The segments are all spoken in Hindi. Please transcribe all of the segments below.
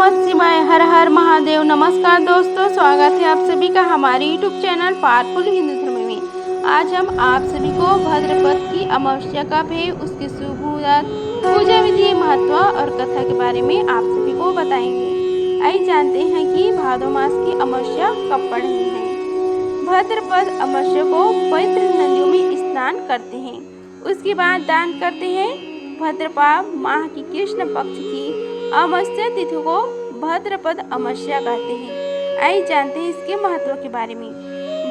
नमः शिवाय। हर हर महादेव। नमस्कार दोस्तों, स्वागत है आप सभी का हमारे यूट्यूब चैनल पावरफुल हिंदू धर्म में। आज हम आप सभी को भाद्रपद की अमावस्या कब है, उसके शुभ मुहूर्त, पूजा विधि, महत्व और कथा के बारे में आप सभी को बताएंगे। आइए जानते हैं कि भादो मास की अमावस्या कब पड़ रही है। भाद्रपद अमावस्या को पवित्र नदियों में स्नान करते हैं, उसके बाद दान करते हैं। भाद्रपद माह की कृष्ण पक्ष की अमावस्या तिथि को भाद्रपद अमावस्या कहते हैं। आइए जानते हैं इसके महत्व के बारे में।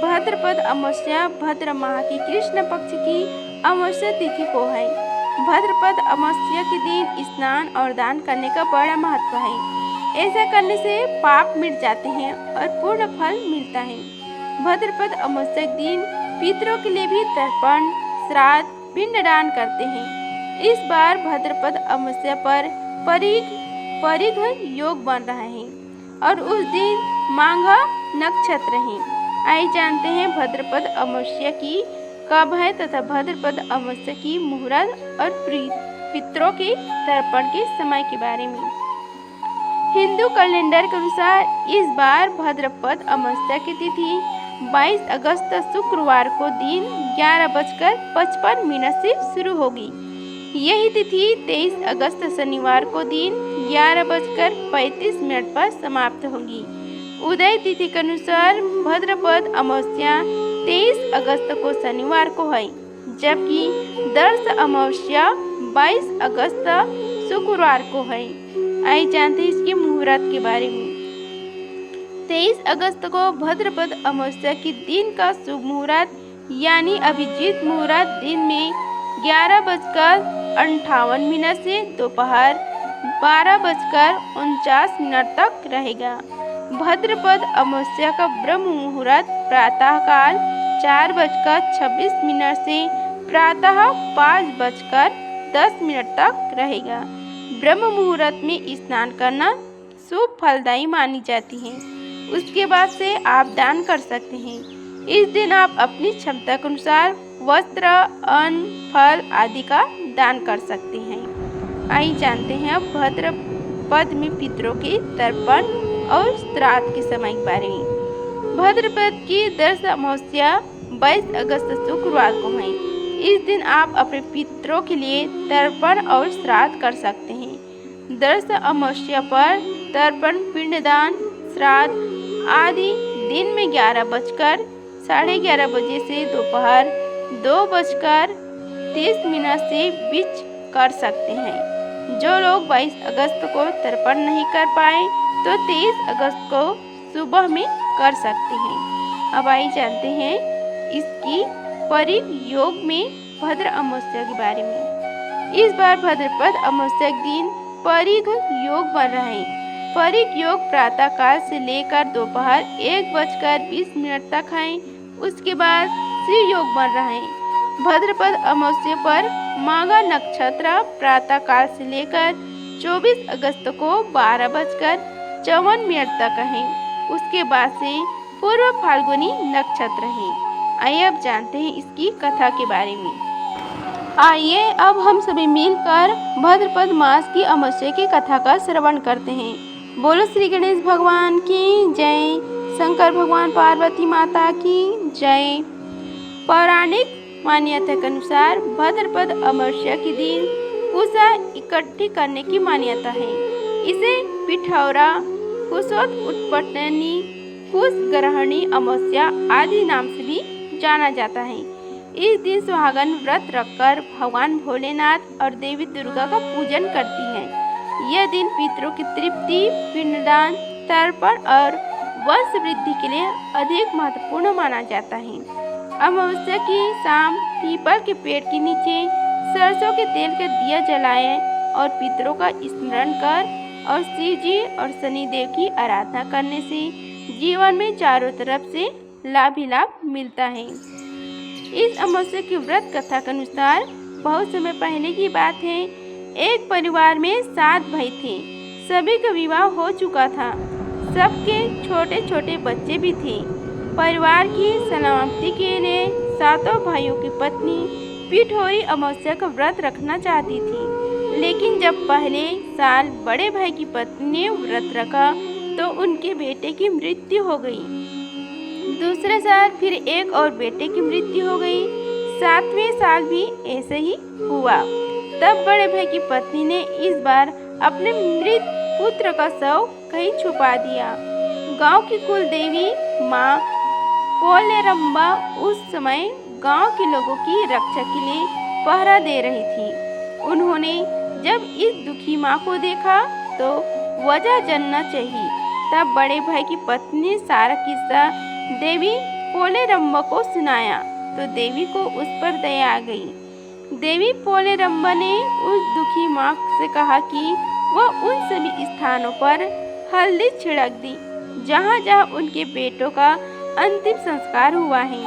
भाद्रपद अमावस्या भाद्र माह की कृष्ण पक्ष की अमावस्या तिथि को है। भाद्रपद अमावस्या के दिन स्नान और दान करने का बड़ा महत्व है। ऐसा करने से पाप मिट जाते हैं और पूर्ण फल मिलता है। भाद्रपद अमावस्या के दिन पितरों के लिए भी तर्पण, श्राद्ध, पिंडदान करते हैं। इस बार भाद्रपद अमावस्या पर परिघ योग बन रहा है और उस दिन माघ नक्षत्र है। आइए जानते हैं भाद्रपद अमावस्या की कब है तथा भाद्रपद अमावस्या की मुहूर्त और पितरों के तर्पण के समय के बारे में। हिंदू कैलेंडर के अनुसार इस बार भाद्रपद अमावस्या की तिथि 22 अगस्त शुक्रवार को दिन 11:55 से शुरू होगी। यही तिथि 23 अगस्त शनिवार को दिन 11:35 पर समाप्त होगी। उदय तिथि के अनुसार भाद्रपद अमावस्या 23 अगस्त को शनिवार को है, जबकि दर्श अमावस्या 22 अगस्त शुक्रवार को है। आइए जानते हैं इसके मुहूर्त के बारे में। 23 अगस्त को भाद्रपद अमावस्या के दिन का शुभ मुहूर्त यानी अभिजीत मुहूर्त दिन में 11:58 से दोपहर 12:49 तक रहेगा। भाद्रपद अमावस्या का ब्रह्म मुहूर्त प्रातःकाल 4:26 से प्रातः 5:10 तक रहेगा। ब्रह्म मुहूर्त में स्नान करना शुभ फलदायी मानी जाती है। उसके बाद से आप दान कर सकते हैं। इस दिन आप अपनी क्षमता के अनुसार वस्त्र, अन्न, फल आदि का दान कर सकते हैं। आइए जानते हैं अब भाद्रपद में पितरों के तर्पण और श्राद्ध के समय के बारे में। भाद्रपद की दर्श अमावस्या 22 अगस्त शुक्रवार को है। इस दिन आप अपने पितरों के लिए तर्पण और श्राद्ध कर सकते हैं। दर्श अमावस्या पर तर्पण, पिंडदान, श्राद्ध आदि दिन में 11:11:30 बजे से दोपहर 2:30 से बीच कर सकते हैं। जो लोग 22 अगस्त को तर्पण नहीं कर पाए तो 23 अगस्त को सुबह में कर सकते हैं। अब आइए जानते हैं इसकी परिघ योग में भाद्र अमावस्या के बारे में। इस बार भाद्रपद अमावस्या के दिन परिघ योग बन रहा है। परिघ योग प्रातः काल से लेकर दोपहर 1:20 तक है। उसके बाद शिव योग बन रहा है। भाद्रपद अमावस्या पर माघ नक्षत्र प्रातः काल से लेकर 24 अगस्त को 12:54 तक है। उसके बाद से पूर्व फाल्गुनी नक्षत्र है। आइए अब जानते हैं इसकी कथा के बारे में। आइए अब हम सभी मिलकर भाद्रपद मास की अमावस्या की कथा का श्रवण करते हैं। बोलो श्री गणेश भगवान की जय, शंकर भगवान पार्वती माता की जय। पौराणिक मान्यता के अनुसार भाद्रपद अमावस्या के दिन कुशा इकट्ठी करने की मान्यता है। इसे पिठौरा, कुशोत्पटनी, कुशग्रहणी अमावस्या आदि नाम से भी जाना जाता है। इस दिन सुहागन व्रत रखकर भगवान भोलेनाथ और देवी दुर्गा का पूजन करती हैं। यह दिन पितरों की तृप्ति, पिंडदान, तर्पण और वंश वृद्धि के लिए अधिक महत्वपूर्ण माना जाता है। अमावस्या की शाम पीपल के पेड़ के नीचे सरसों के तेल का दिया जलाएं और पितरों का स्मरण कर और शिव जी और शनिदेव की आराधना करने से जीवन में चारों तरफ से लाभ ही लाभ मिलता है। इस अमावस्या की व्रत कथा के अनुसार बहुत समय पहले की बात है। एक परिवार में 7 भाई थे। सभी का विवाह हो चुका था। सबके छोटे छोटे बच्चे भी थे। परिवार की सलामती के लिए 7 भाइयों की पत्नी पिठौरी अमावस्या का व्रत रखना चाहती थी, लेकिन जब पहले साल बड़े भाई की पत्नी ने व्रत रखा तो उनके बेटे की मृत्यु हो गई। दूसरे साल फिर एक और बेटे की मृत्यु हो गई। 7वें साल भी ऐसे ही हुआ। तब बड़े भाई की पत्नी ने इस बार अपने मृत पुत्र का शव कहीं छुपा दिया। गांव की कुल देवी माँ पोलेरम्बा उस समय गांव के लोगों की रक्षा के लिए पहरा दे रही थी। उन्होंने जब इस दुखी माँ को देखा तो वजह जानना चाहिए। तब बड़े भाई की पत्नी ने सारा किस्सा देवी पोलेरम्बा को सुनाया तो देवी को उस पर दया आ गई। देवी पोलेरम्बा ने उस दुखी माँ से कहा कि वह उन सभी स्थानों पर हल्दी छिड़क दी जहाँ जहाँ उनके बेटों का अंतिम संस्कार हुआ है।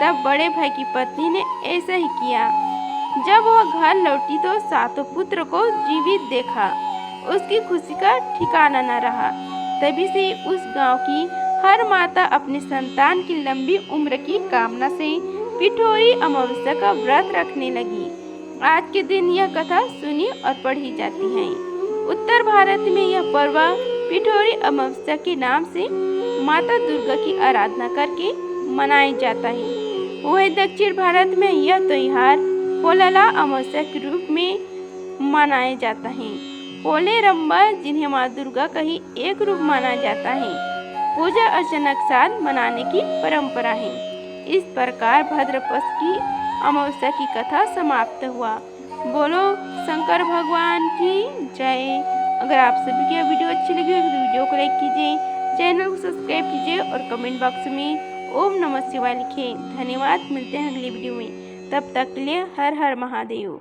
तब बड़े भाई की पत्नी ने ऐसा ही किया। जब वह घर लौटी तो सातों पुत्र को जीवित देखा। उसकी खुशी का ठिकाना न रहा। तभी से उस गांव की हर माता अपने संतान की लंबी उम्र की कामना से पिठोरी अमावस्या का व्रत रखने लगी। आज के दिन यह कथा सुनी और पढ़ी जाती है। उत्तर भारत में यह पर्व पिठोरी अमावस्या के नाम से माता दुर्गा की आराधना करके मनाया जाता है। वहीं दक्षिण भारत में यह त्योहार पोलाला अमावस्या के रूप में मनाया जाता है। पोलेरम्बा जिन्हें माँ दुर्गा का ही एक रूप माना जाता है, पूजा अर्चना के साथ मनाने की परंपरा है। इस प्रकार भाद्रपद की अमावस्या की कथा समाप्त हुआ। बोलो शंकर भगवान की जय। अगर आप सभी की वीडियो अच्छी लगी हो तो वीडियो को लाइक कीजिए, चैनल को सब्सक्राइब कीजिए और कमेंट बॉक्स में ओम नमः शिवाय लिखें। धन्यवाद। मिलते हैं अगली वीडियो में। तब तक के लिए हर हर महादेव।